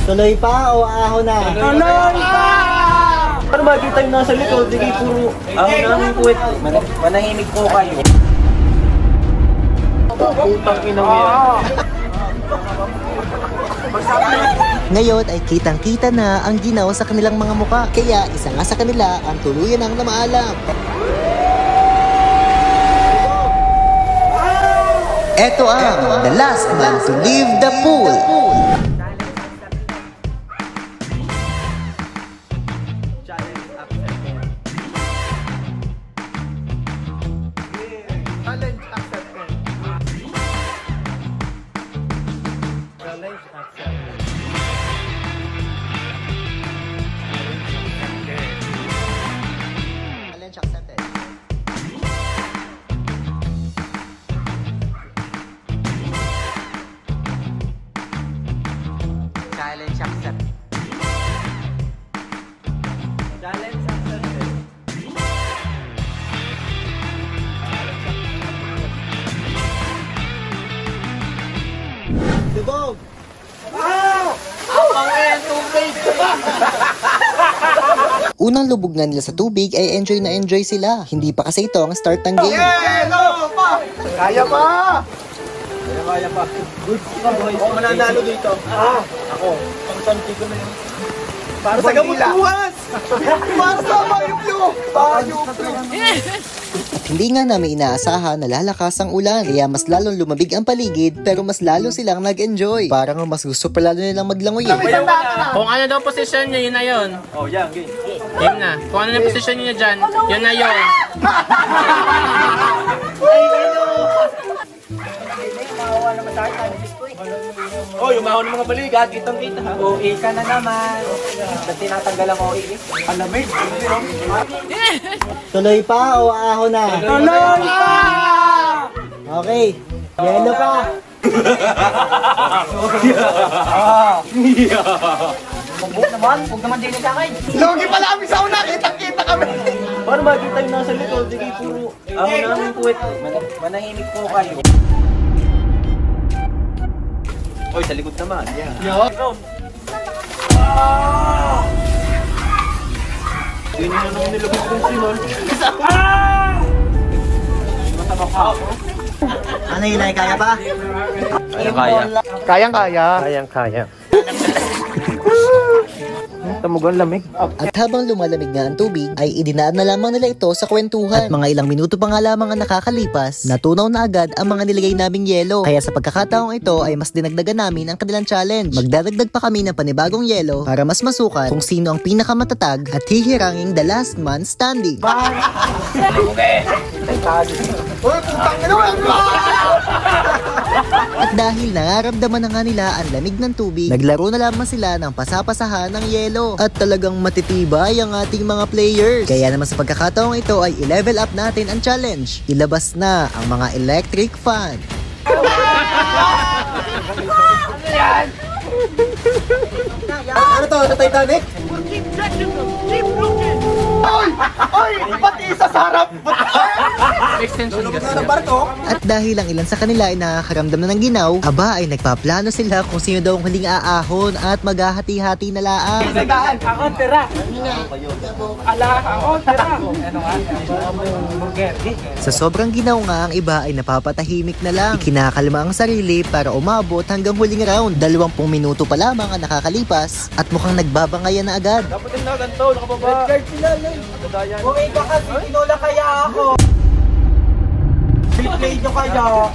Tuloy pa o ahon na? Tuloy pa! Paano makikita yung nasa likod? Hindi puro ahon na ang puwet. Manahimik po kayo. Putang inang yan. Ngayon ay kitang-kita na ang ginaw sa kanilang mga muka. Kaya isa nga sa kanila ang tuluyan ang namaalam. Ito ang The Last Man to Leave the Pool. Challenge accepted. Challenge accepted. Dubog! Wow! Apang tubig! Unang lubog nga nila sa tubig ay enjoy na enjoy sila. Hindi pa kasi ito ang start ng game. Kaya pa! Kaya pa. Good ka boys. Ako mananalo dito. Ako. Pang-santi ko na yun. Para sa gamot buwas! Para sa mayupyo! Mayupyo! At hindi nga namin inaasahan na lalakas ang ulan. Kaya mas lalong lumabig ang paligid pero mas lalo silang nag-enjoy. Parang mas gusto pa lalo nilang maglangoy. Kung ano daw posisyon nyo, yun na yun. Oh, yan. Game. Game na. Kung ano na posisyon nyo dyan, yun na yun. Oh, yung mahon ng mga balikat, kitang-kita ha. OA ka na naman. Ba't tinatanggal ang OA? Alamig. Tuloy pa o ahon na? Tuloy pa! Okay. Yelo pa. Huwag naman din sa akin. Logi pala kami sa una, kitang-kita kami. Paano makikita yung nasa likod? Hindi puro ahon na ang puwet. Manahimik po kayo. Oy, sa likod naman. Yeah. Yun na nang nilabas kong sinol. Ano yun ay kaya pa? Kaya. Kayang-kaya. Kayang-kaya. Tamugan lamig. At habang lumalamig nga ang tubig, ay idinaan na lamang nila ito sa kwentuhan. At mga ilang minuto pa nga lamang ang nakakalipas, natunaw na agad ang mga nilagay naming yelo. Kaya sa pagkakataong ito ay mas dinagdagan namin ang kanilang challenge. Magdadagdag pa kami ng panibagong yelo para mas masukat kung sino ang pinakamatatag at hihiranging the last man standing. At dahil nararamdaman na nga nila ang lamig ng tubig, naglaro na lamang sila ng pasapasahan ng yelo. At talagang matitibay ang ating mga players. Kaya naman sa pagkakataong ito ay i-level up natin ang challenge. Ilabas na ang mga electric fan. Ano to? Sa Titanic? Oy! Pati isa sa harap! Extension kasi Sa yan. barko? At dahil ang ilan sa kanila ay nakakaramdam na ng ginaw, aba ay nagpaplano sila kung sino daw ang huling aahon at maghahati-hati na laang. Ako, tira. Ala, ako, tira. Ano nga? Burger. Sa sobrang ginaw nga, ang iba ay napapatahimik na lang. Ikinakalma ang sarili para umabot hanggang huling round. 20 minuto pa lamang ang nakakalipas at mukhang nagbabangayan na agad. Dapat din na ganito, nakababa. Red card sila lang. Buhay ka kasi, tinola kaya ako. Play nyo kaya.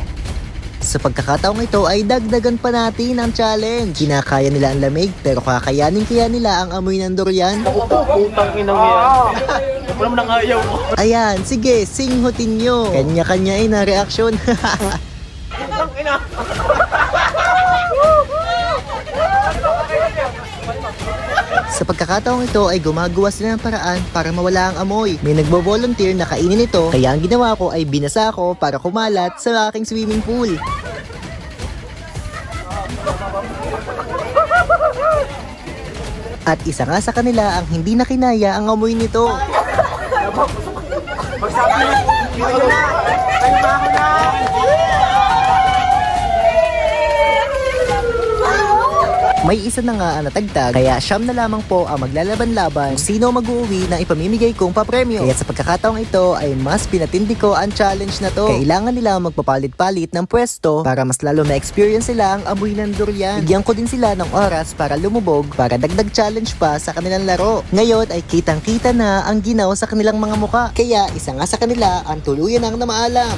Sa pagkakataong ito ay dagdagan pa natin ang challenge. Kinakaya nila ang lamig pero kakayanin kaya nila ang amoy ng durian. Putang inang yan. Wala mo nang ayaw mo. Ayan, sige, singhutin nyo. Kanya-kanyain ang reaksyon. Putang ina. Sa pagkakataong ito ay gumagawa sila ng paraan para mawala ang amoy. May nagbo-volunteer na kainin ito, kaya ang ginawa ko ay binasa ko para kumalat sa aking swimming pool. At isa nga sa kanila ang hindi na kinaya ang amoy nito. May isa na nga ang natagtag, kaya siyam na lamang po ang maglalaban-laban kung sino mag-uuwi na ipamimigay kong papremyo. Kaya sa pagkakataong ito ay mas pinatindi ko ang challenge na to. Kailangan nila magpapalit-palit ng pwesto para mas lalo na-experience sila ang amoy ng durian. Bigyan ko din sila ng oras para lumubog para dagdag challenge pa sa kanilang laro. Ngayon ay kitang-kita na ang ginaw sa kanilang mga muka. Kaya isa nga sa kanila ang tuluyan ang namaalam.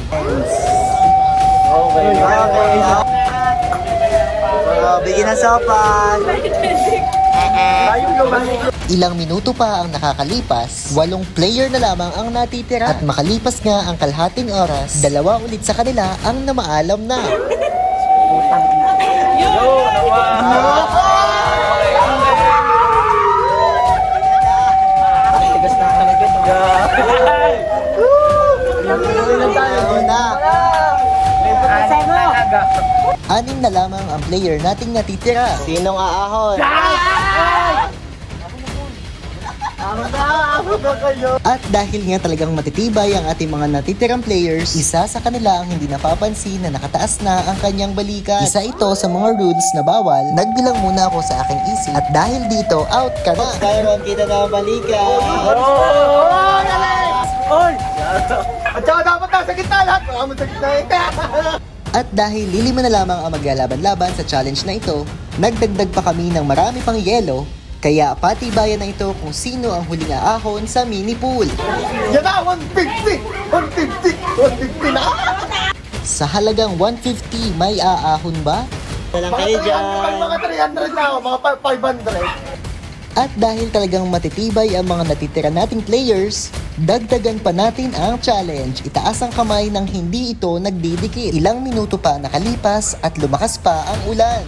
Okay. Bigyan ng sopas. Ilang minuto pa ang nakakalipas, 8 player na lamang ang natitira. At makalipas nga ang kalahating oras, 2 ulit sa kanila ang namaalam na. Anim na lamang ang player nating natitira. Sinong aahon? At dahil nga talagang matitibay ang ating mga natitirang players, isa sa kanila ang hindi napapansin na nakataas na ang kanyang balikat. Isa ito sa mga rules na bawal. Nagbilang muna ako sa aking easy. At dahil dito, out ka na. Mayroon kita na balikan. Oy! At saka dapat nasa gitna lahat. Baka mo sa gitna At dahil lilima na lamang ang maglalaban-laban sa challenge na ito, nagdagdag pa kami ng marami pang yelo, kaya patibayan na ito kung sino ang huling aahon sa mini pool. Yan na! 150! 150 na! Sa halagang 150, may aahon ba? Walang kayo dyan. Mga 300 na ako, mga 500. At dahil talagang matitibay ang mga natitira nating players, dagdagan pa natin ang challenge. Itaas ang kamay nang hindi ito nagdidikit. Ilang minuto pa nakalipas at lumakas pa ang ulan.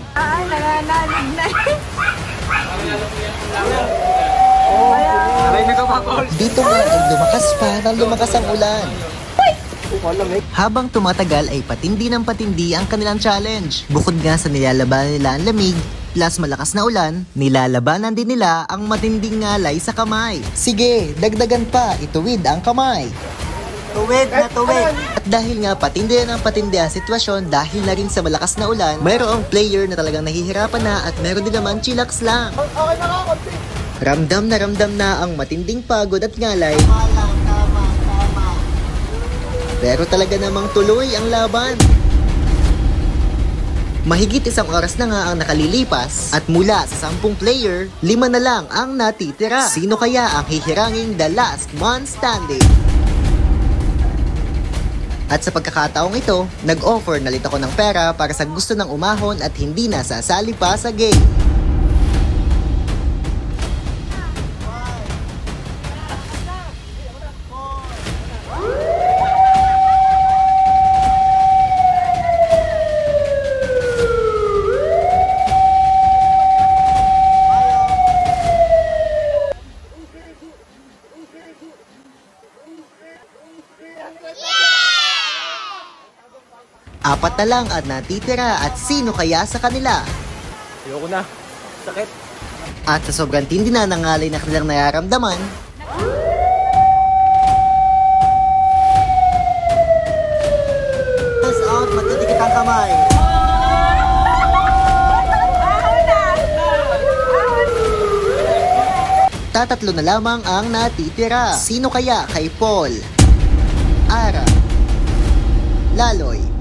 Dito nga ay lumakas pa nang lumakas ang ulan. Habang tumatagal ay patindi ng patindi ang kanilang challenge. Bukod nga sa nilalabanan nila ang lamig, plus malakas na ulan, nilalabanan din nila ang matinding ngalay sa kamay. Sige, dagdagan pa, ituwid ang kamay. Tuwid na tuwid. At dahil nga patindi na ang patindi ang sitwasyon dahil na rin sa malakas na ulan, mayroong player na talagang nahihirapan na at meron din naman chillax lang. Okay na ako. Ramdam na ang matinding pagod at ngalay. Tama. Pero talaga namang tuloy ang laban. Mahigit 1 oras na nga ang nakalilipas at mula sa 10 player, 5 na lang ang natitira. Sino kaya ang hihiranging the last man standing? At sa pagkakataong ito, nag-offer na lit ako ng pera para sa gusto ng umahon at hindi na sasali pa sa game. Apat na lang at natitira at sino kaya sa kanila? Ayoko na. Sakit. At sa sobrang tindi na ng ngalay na kanilang nararamdaman, Pass out, magdadikit ang kamay. tatatlo na lamang ang natitira. Sino kaya kay Paul, Ara, Laloy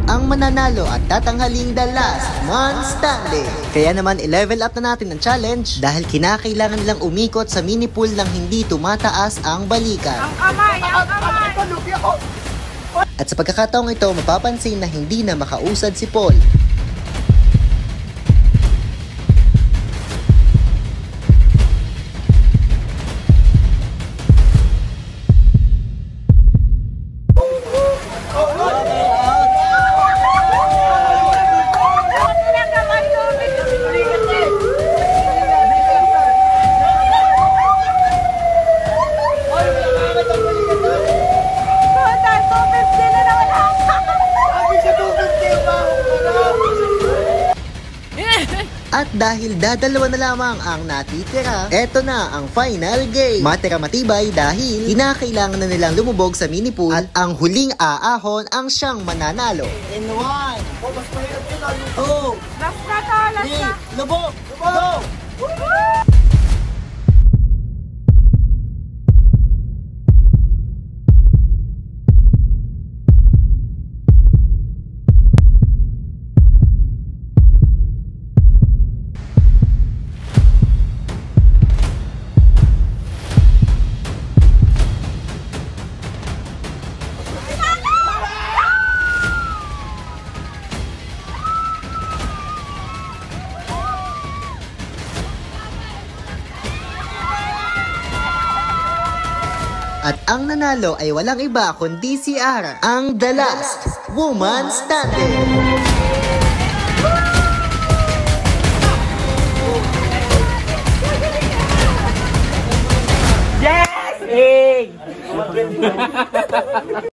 ang mananalo at tatanghaling the last man standing? Kaya naman i-level up na natin ang challenge dahil kinakailangan nilang umikot sa mini pool nang hindi tumataas ang balikan. Ang kamay! At sa pagkakataong ito, mapapansin na hindi na makausad si Paul. At dahil dadalawa na lamang ang natitira, eto na ang final game. Matira matibay dahil kinakailangan na nilang lumubog sa mini pool at ang huling aahon ang siyang mananalo. In 1. Oh, mas mahirap yun. 2. Last na to, last na. Lubog! Lubog! At ang nanalo ay walang iba kundi si Ara, ang The Last Woman Standing. Yes! Hey!